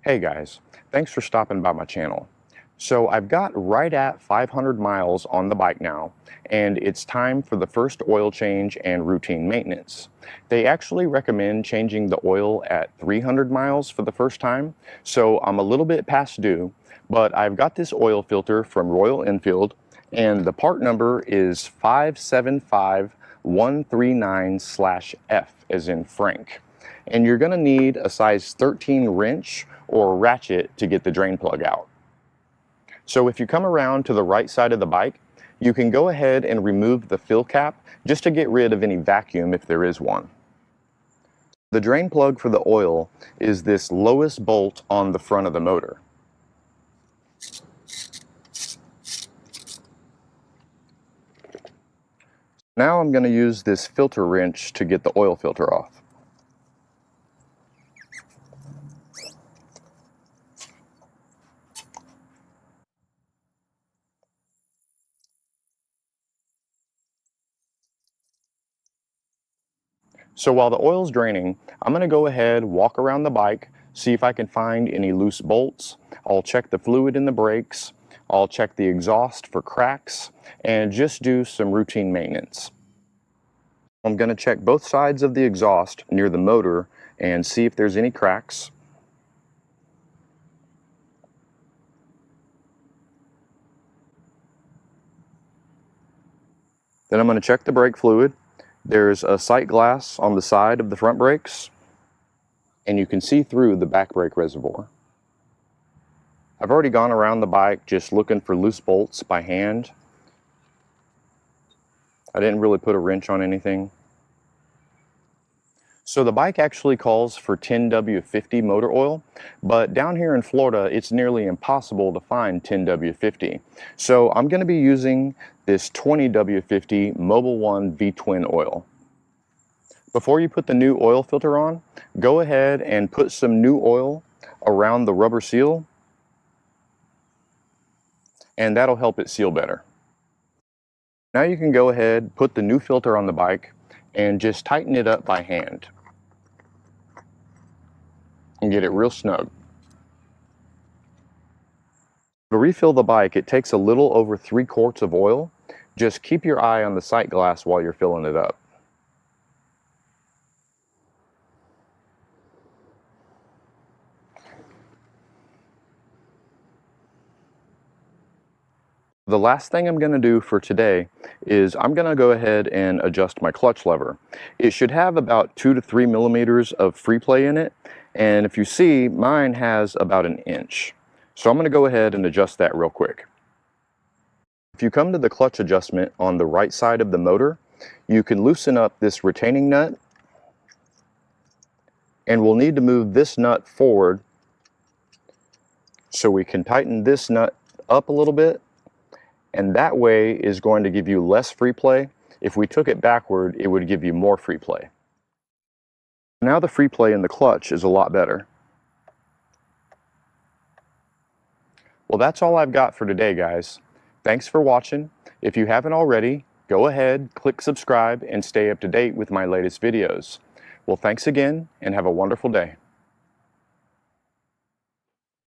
Hey guys, thanks for stopping by my channel. So I've got right at 500 miles on the bike now, and it's time for the first oil change and routine maintenance. They actually recommend changing the oil at 300 miles for the first time, so I'm a little bit past due, but I've got this oil filter from Royal Enfield, and the part number is 575139/F as in Frank. And you're going to need a size 13 wrench or ratchet to get the drain plug out. So if you come around to the right side of the bike, you can go ahead and remove the fill cap just to get rid of any vacuum if there is one. The drain plug for the oil is this lowest bolt on the front of the motor. Now I'm going to use this filter wrench to get the oil filter off. So while the oil's draining, I'm going to go ahead, walk around the bike, see if I can find any loose bolts. I'll check the fluid in the brakes. I'll check the exhaust for cracks and just do some routine maintenance. I'm going to check both sides of the exhaust near the motor and see if there's any cracks. Then I'm going to check the brake fluid. There's a sight glass on the side of the front brakes, and you can see through the back brake reservoir. I've already gone around the bike just looking for loose bolts by hand. I didn't really put a wrench on anything. So the bike actually calls for 10W50 motor oil, but down here in Florida, it's nearly impossible to find 10W50. So I'm going to be using this 20W50 Mobil 1 V-twin oil. Before you put the new oil filter on, go ahead and put some new oil around the rubber seal, and that'll help it seal better. Now you can go ahead, put the new filter on the bike, and just tighten it up by hand and get it real snug. To refill the bike, it takes a little over 3 quarts of oil. Just keep your eye on the sight glass while you're filling it up. The last thing I'm going to do for today is I'm going to go ahead and adjust my clutch lever. It should have about 2 to 3 millimeters of free play in it, and if you see, mine has about an inch. So I'm going to go ahead and adjust that real quick. If you come to the clutch adjustment on the right side of the motor, you can loosen up this retaining nut, and we'll need to move this nut forward so we can tighten this nut up a little bit, and that way is going to give you less free play. If we took it backward, it would give you more free play. Now the free play in the clutch is a lot better. Well, that's all I've got for today, guys. Thanks for watching. If you haven't already, go ahead, click subscribe, and stay up to date with my latest videos. Well, thanks again, and have a wonderful day.